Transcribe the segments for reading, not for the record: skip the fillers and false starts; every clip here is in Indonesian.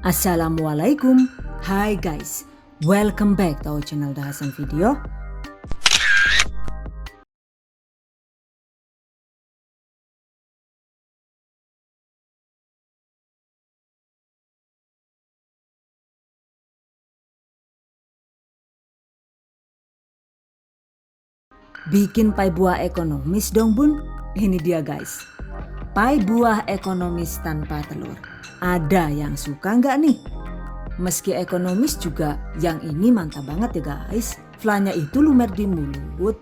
Assalamualaikum. Hi guys, welcome back to our channel Dahasan Video. Bikin pai buah ekonomis dong bun. Ini dia guys, pai buah ekonomis tanpa telur. Ada yang suka nggak nih? Meski ekonomis juga, yang ini mantap banget ya guys. Flanya itu lumer di mulut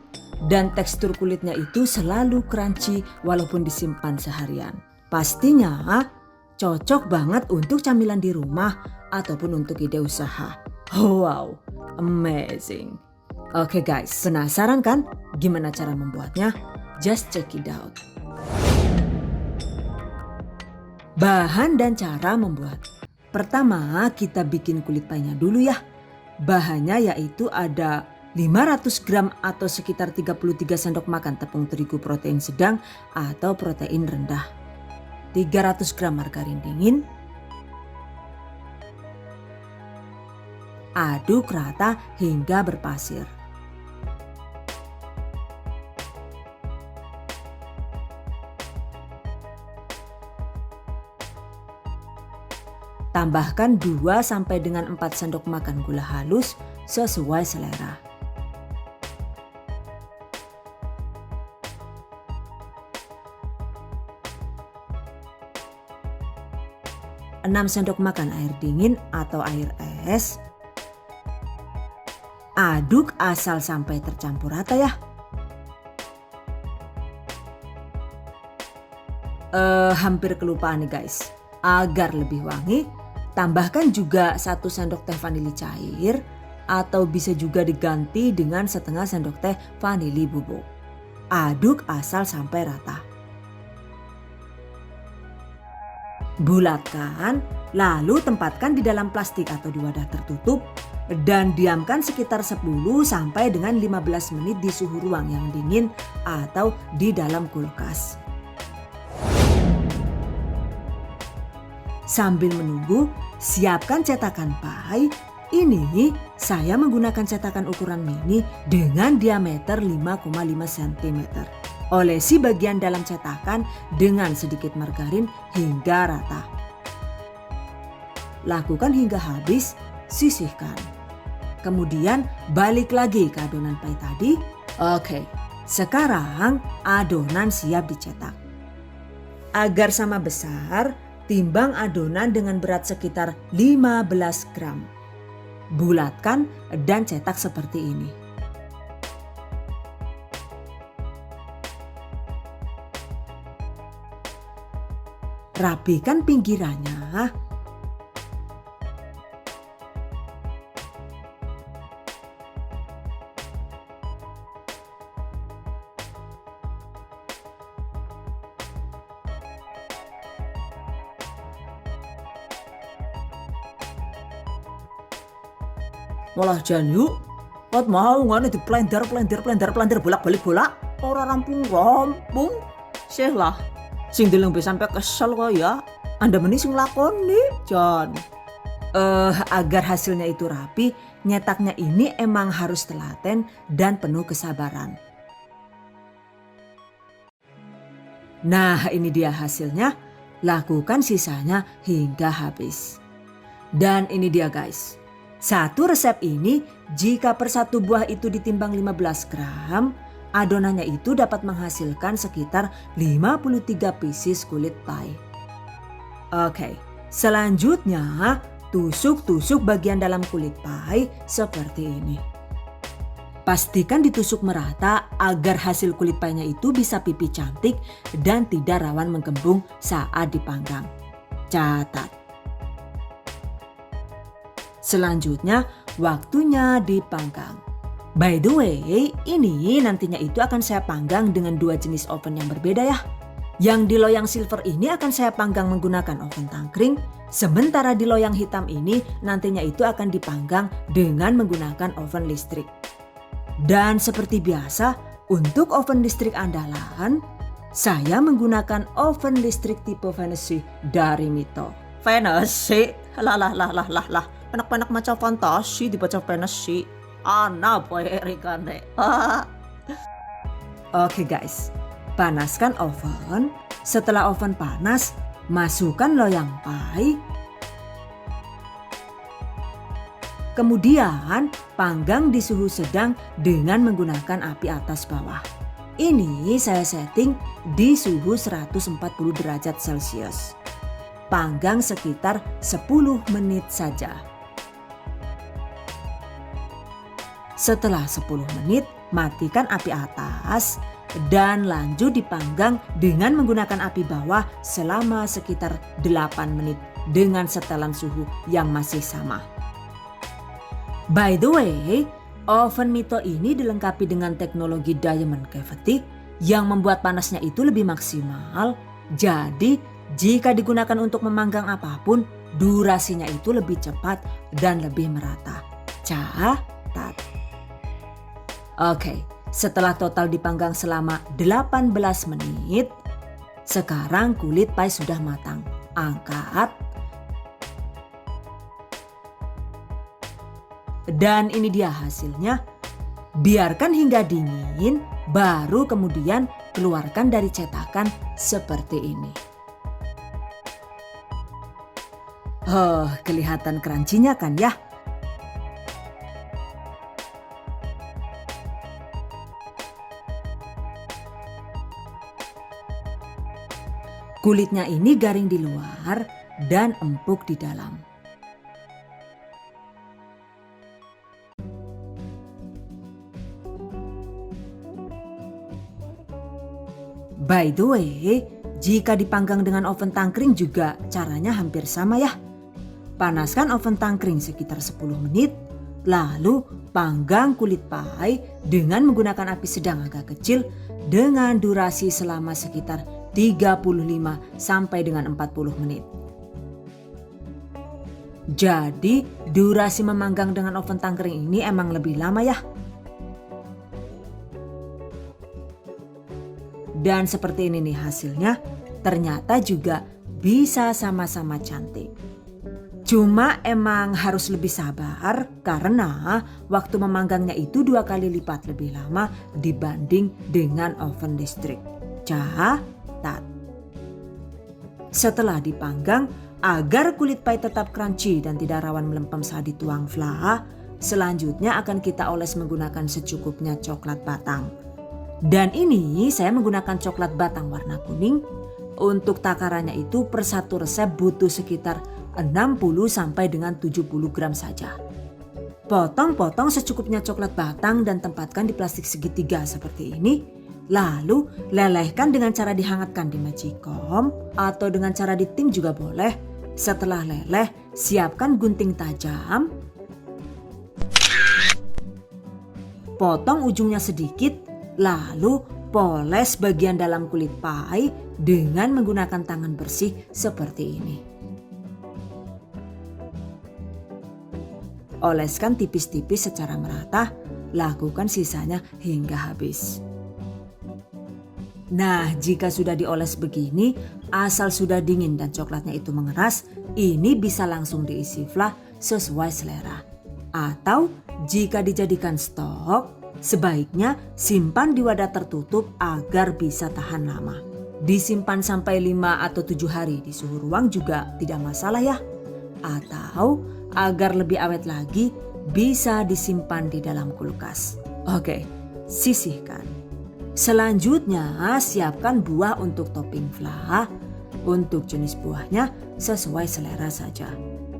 dan tekstur kulitnya itu selalu crunchy walaupun disimpan seharian. Pastinya cocok banget untuk camilan di rumah ataupun untuk ide usaha. Wow, amazing. Oke guys, penasaran kan gimana cara membuatnya? Just check it out. Bahan dan cara membuat. Pertama, kita bikin kulit painya dulu ya. Bahannya yaitu ada 500 gram atau sekitar 33 sendok makan tepung terigu protein sedang atau protein rendah. 300 gram margarin dingin. Aduk rata hingga berpasir. Tambahkan 2 sampai dengan 4 sendok makan gula halus sesuai selera. Enam sendok makan air dingin atau air es. Aduk asal sampai tercampur rata ya. Hampir kelupaan nih guys. Agar lebih wangi, tambahkan juga 1 sendok teh vanili cair atau bisa juga diganti dengan setengah sendok teh vanili bubuk. Aduk asal sampai rata. Bulatkan, lalu tempatkan di dalam plastik atau di wadah tertutup dan diamkan sekitar 10 sampai dengan 15 menit di suhu ruang yang dingin atau di dalam kulkas. Sambil menunggu, siapkan cetakan pai. Ini saya menggunakan cetakan ukuran mini dengan diameter 5,5 cm. Olesi bagian dalam cetakan dengan sedikit margarin hingga rata. Lakukan hingga habis, sisihkan. Kemudian balik lagi ke adonan pai tadi. Oke, sekarang adonan siap dicetak. Agar sama besar, timbang adonan dengan berat sekitar 15 gram. Bulatkan dan cetak seperti ini. Rapikan pinggirannya. Malah jan yuk, kot mau ngene di blender bolak-balik bolak, ora rampung. Sih lah, sing deleng be sampe kesel kok ya. Anda meni sing lakoni, Jan. Agar hasilnya itu rapi, nyetaknya ini emang harus telaten dan penuh kesabaran. Nah, ini dia hasilnya. Lakukan sisanya hingga habis. Dan ini dia guys. Satu resep ini, jika per satu buah itu ditimbang 15 gram, adonannya itu dapat menghasilkan sekitar 53 pieces kulit pai. Oke, selanjutnya tusuk-tusuk bagian dalam kulit pai seperti ini. Pastikan ditusuk merata agar hasil kulit painya itu bisa pipi cantik dan tidak rawan menggembung saat dipanggang. Catat. Selanjutnya, waktunya dipanggang. By the way, ini nantinya itu akan saya panggang dengan 2 jenis oven yang berbeda ya. Yang di loyang silver ini akan saya panggang menggunakan oven tangkring, sementara di loyang hitam ini nantinya itu akan dipanggang dengan menggunakan oven listrik. Dan seperti biasa, untuk oven listrik andalan, saya menggunakan oven listrik tipe Fantasy dari Mito. Fantasy, Lah. Anak-anak macam fantasi dibaca penasi. Ana poerikane. Oke guys, panaskan oven. Setelah oven panas, masukkan loyang pai. Kemudian panggang di suhu sedang dengan menggunakan api atas bawah. Ini saya setting di suhu 140 derajat Celcius. Panggang sekitar 10 menit saja. Setelah 10 menit, matikan api atas dan lanjut dipanggang dengan menggunakan api bawah selama sekitar 8 menit dengan setelan suhu yang masih sama. By the way, oven Mito ini dilengkapi dengan teknologi diamond cavity yang membuat panasnya itu lebih maksimal. Jadi, jika digunakan untuk memanggang apapun, durasinya itu lebih cepat dan lebih merata. Catat. Oke, setelah total dipanggang selama 18 menit, sekarang kulit pai sudah matang. Angkat. Dan ini dia hasilnya. Biarkan hingga dingin, baru kemudian keluarkan dari cetakan seperti ini. Kelihatan crunchy-nya kan ya? Kulitnya ini garing di luar dan empuk di dalam. By the way, jika dipanggang dengan oven tangkring juga caranya hampir sama ya. Panaskan oven tangkring sekitar 10 menit, lalu panggang kulit pai dengan menggunakan api sedang agak kecil dengan durasi selama sekitar 35 sampai dengan 40 menit. Jadi durasi memanggang dengan oven tangkring ini emang lebih lama ya. Dan seperti ini nih hasilnya, ternyata juga bisa sama-sama cantik. Cuma emang harus lebih sabar karena waktu memanggangnya itu 2 kali lipat lebih lama dibanding dengan oven listrik. Catat. Setelah dipanggang, agar kulit pai tetap crunchy dan tidak rawan melempem saat dituang fla, selanjutnya akan kita oles menggunakan secukupnya coklat batang. Dan ini saya menggunakan coklat batang warna kuning. Untuk takarannya itu per satu resep butuh sekitar 60 sampai dengan 70 gram saja. Potong-potong secukupnya coklat batang dan tempatkan di plastik segitiga seperti ini. Lalu lelehkan dengan cara dihangatkan di magicom atau dengan cara ditim juga boleh. Setelah leleh, siapkan gunting tajam. Potong ujungnya sedikit, lalu poles bagian dalam kulit pai dengan menggunakan tangan bersih seperti ini. Oleskan tipis-tipis secara merata, lakukan sisanya hingga habis. Nah, jika sudah dioles begini, asal sudah dingin dan coklatnya itu mengeras, ini bisa langsung diisi fla sesuai selera. Atau jika dijadikan stok, sebaiknya simpan di wadah tertutup agar bisa tahan lama. Disimpan sampai 5 atau 7 hari di suhu ruang juga tidak masalah ya. Atau agar lebih awet lagi, bisa disimpan di dalam kulkas. Oke, sisihkan. Selanjutnya, siapkan buah untuk topping fla. Untuk jenis buahnya sesuai selera saja.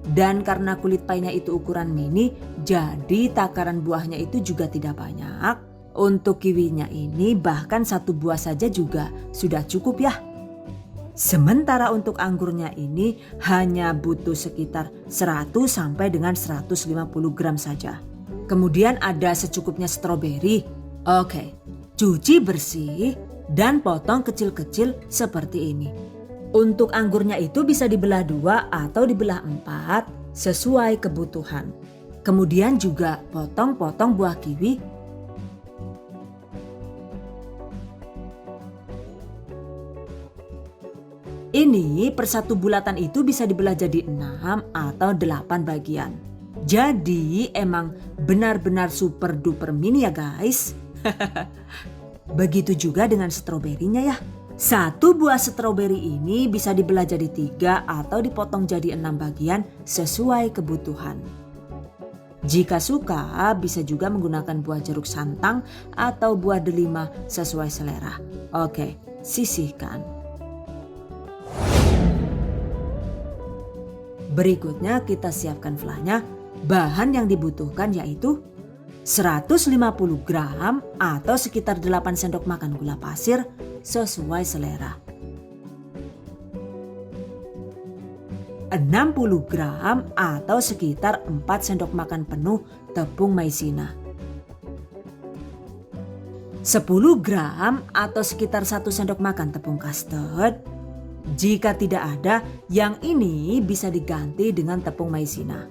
Dan karena kulit painya itu ukuran mini, jadi takaran buahnya itu juga tidak banyak. Untuk kiwinya ini bahkan 1 buah saja juga sudah cukup ya. Sementara untuk anggurnya ini hanya butuh sekitar 100 sampai dengan 150 gram saja. Kemudian ada secukupnya stroberi. Oke. Cuci bersih dan potong kecil-kecil seperti ini. Untuk anggurnya itu bisa dibelah 2 atau dibelah 4 sesuai kebutuhan. Kemudian juga potong-potong buah kiwi. Ini per satu bulatan itu bisa dibelah jadi 6 atau 8 bagian. Jadi emang benar-benar super duper mini ya guys. Begitu juga dengan stroberinya ya. Satu buah stroberi ini bisa dibelah jadi 3 atau dipotong jadi 6 bagian sesuai kebutuhan. Jika suka bisa juga menggunakan buah jeruk santang atau buah delima sesuai selera. Oke, sisihkan. Berikutnya kita siapkan flanya. Bahan yang dibutuhkan yaitu 150 gram atau sekitar 8 sendok makan gula pasir sesuai selera. 60 gram atau sekitar 4 sendok makan penuh tepung maizena. 10 gram atau sekitar 1 sendok makan tepung custard. Jika tidak ada, yang ini bisa diganti dengan tepung maizena.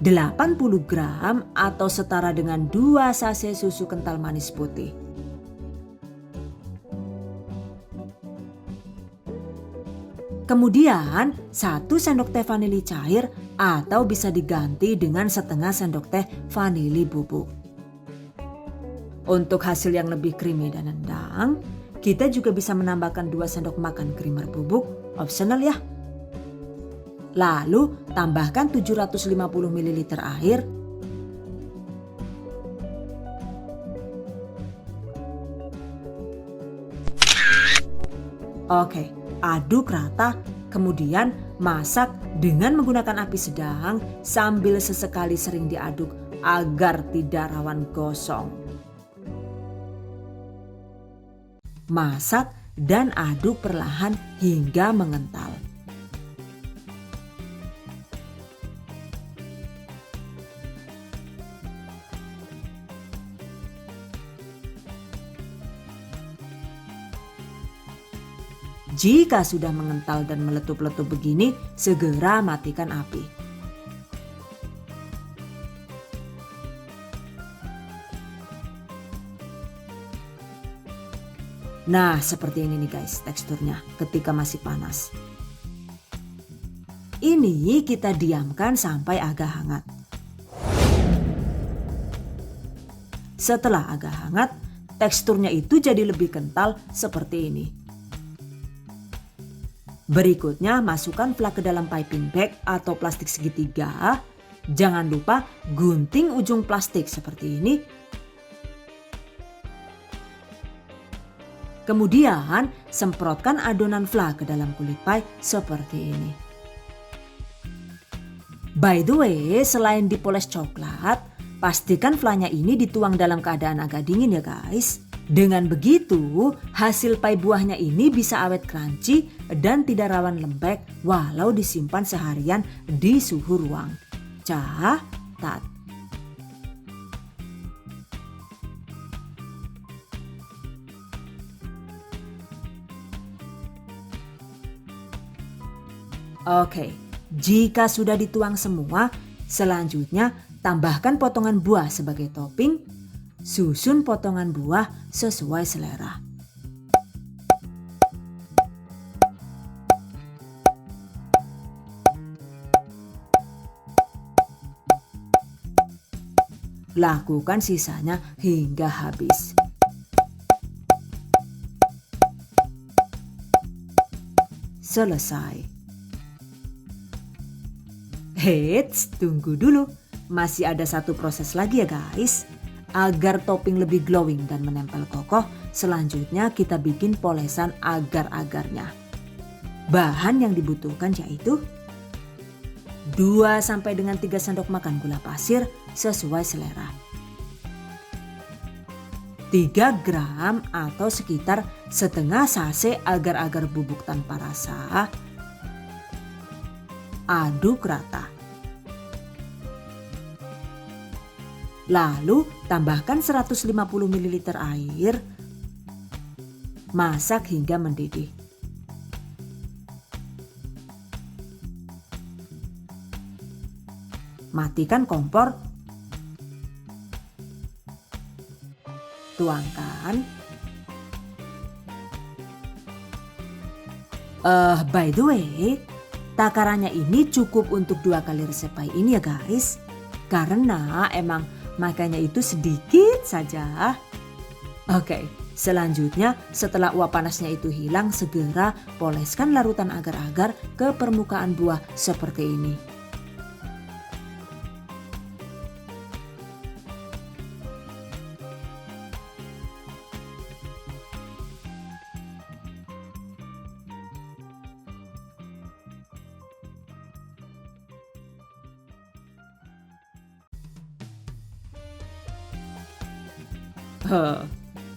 80 gram atau setara dengan 2 sachet susu kental manis putih. Kemudian 1 sendok teh vanili cair atau bisa diganti dengan setengah sendok teh vanili bubuk. Untuk hasil yang lebih creamy dan nendang, kita juga bisa menambahkan 2 sendok makan creamer bubuk, optional ya. Lalu tambahkan 750 ml air. Oke, aduk rata, kemudian masak dengan menggunakan api sedang sambil sesekali sering diaduk agar tidak rawan gosong. Masak dan aduk perlahan hingga mengental. Jika sudah mengental dan meletup-letup begini, segera matikan api. Nah, seperti ini nih guys teksturnya ketika masih panas. Ini kita diamkan sampai agak hangat. Setelah agak hangat, teksturnya itu jadi lebih kental seperti ini. Berikutnya masukkan flak ke dalam piping bag atau plastik segitiga. Jangan lupa gunting ujung plastik seperti ini. Kemudian semprotkan adonan flak ke dalam kulit pie seperti ini. By the way, selain dipoles coklat, pastikan flanya ini dituang dalam keadaan agak dingin ya guys. Dengan begitu, hasil pie buahnya ini bisa awet crunchy dan tidak rawan lembek walau disimpan seharian di suhu ruang. Catat. Oke, jika sudah dituang semua, selanjutnya tambahkan potongan buah sebagai topping. Susun potongan buah sesuai selera. Lakukan sisanya hingga habis. Selesai. Eits, tunggu dulu. Masih ada satu proses lagi ya guys. Agar topping lebih glowing dan menempel kokoh, selanjutnya kita bikin polesan agar-agarnya. Bahan yang dibutuhkan yaitu 2 sampai dengan 3 sendok makan gula pasir sesuai selera. 3 gram atau sekitar setengah sachet agar-agar bubuk tanpa rasa. Aduk rata. Lalu tambahkan 150 ml air. Masak hingga mendidih. Matikan kompor. Tuangkan. By the way, takarannya ini cukup untuk 2 kali resep pie ini ya guys. Karena emang makanya itu sedikit saja. Oke, selanjutnya setelah uap panasnya itu hilang, segera poleskan larutan agar-agar ke permukaan buah seperti ini.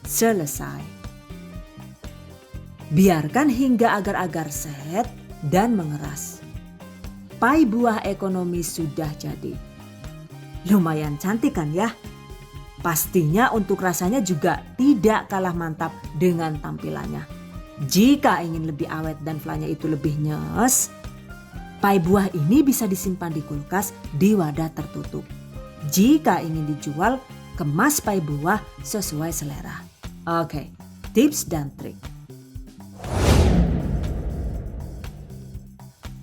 Selesai. Biarkan hingga agar-agar set dan mengeras. Pai buah ekonomi sudah jadi. Lumayan cantik kan ya? Pastinya untuk rasanya juga tidak kalah mantap dengan tampilannya. Jika ingin lebih awet dan flanya itu lebih nyes, pai buah ini bisa disimpan di kulkas di wadah tertutup. Jika ingin dijual, kemas pai buah sesuai selera. Oke, tips dan trik.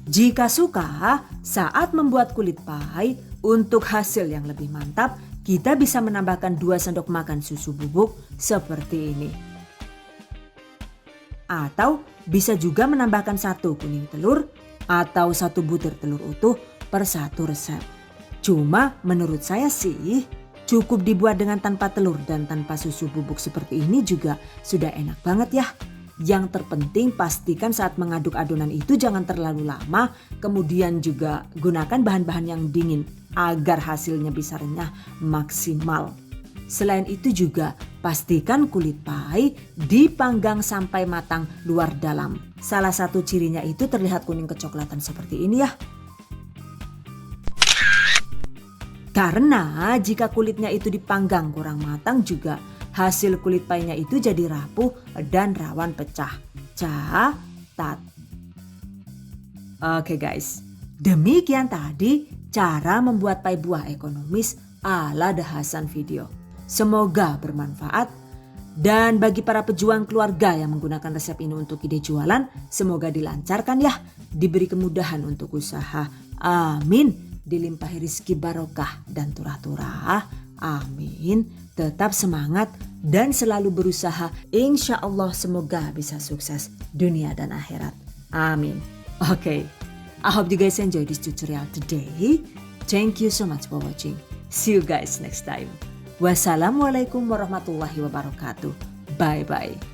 Jika suka, saat membuat kulit pai untuk hasil yang lebih mantap, kita bisa menambahkan 2 sendok makan susu bubuk seperti ini. Atau bisa juga menambahkan 1 kuning telur atau 1 butir telur utuh per 1 resep. Cuma menurut saya sih, cukup dibuat dengan tanpa telur dan tanpa susu bubuk seperti ini juga sudah enak banget ya. Yang terpenting pastikan saat mengaduk adonan itu jangan terlalu lama. Kemudian juga gunakan bahan-bahan yang dingin agar hasilnya bisa renyah maksimal. Selain itu juga pastikan kulit pai dipanggang sampai matang luar dalam. Salah satu cirinya itu terlihat kuning kecoklatan seperti ini ya. Karena jika kulitnya itu dipanggang kurang matang juga hasil kulit painya itu jadi rapuh dan rawan pecah. Catat. Oke guys, demikian tadi cara membuat pai buah ekonomis ala The Hasan video. Semoga bermanfaat. Dan bagi para pejuang keluarga yang menggunakan resep ini untuk ide jualan, semoga dilancarkan ya, diberi kemudahan untuk usaha. Amin. Dilimpahi rizki barokah dan turah-turah. Amin. Tetap semangat dan selalu berusaha. Insya Allah semoga bisa sukses dunia dan akhirat. Amin. Okay. I hope you guys enjoy this tutorial today. Thank you so much for watching. See you guys next time. Wassalamualaikum warahmatullahi wabarakatuh. Bye bye.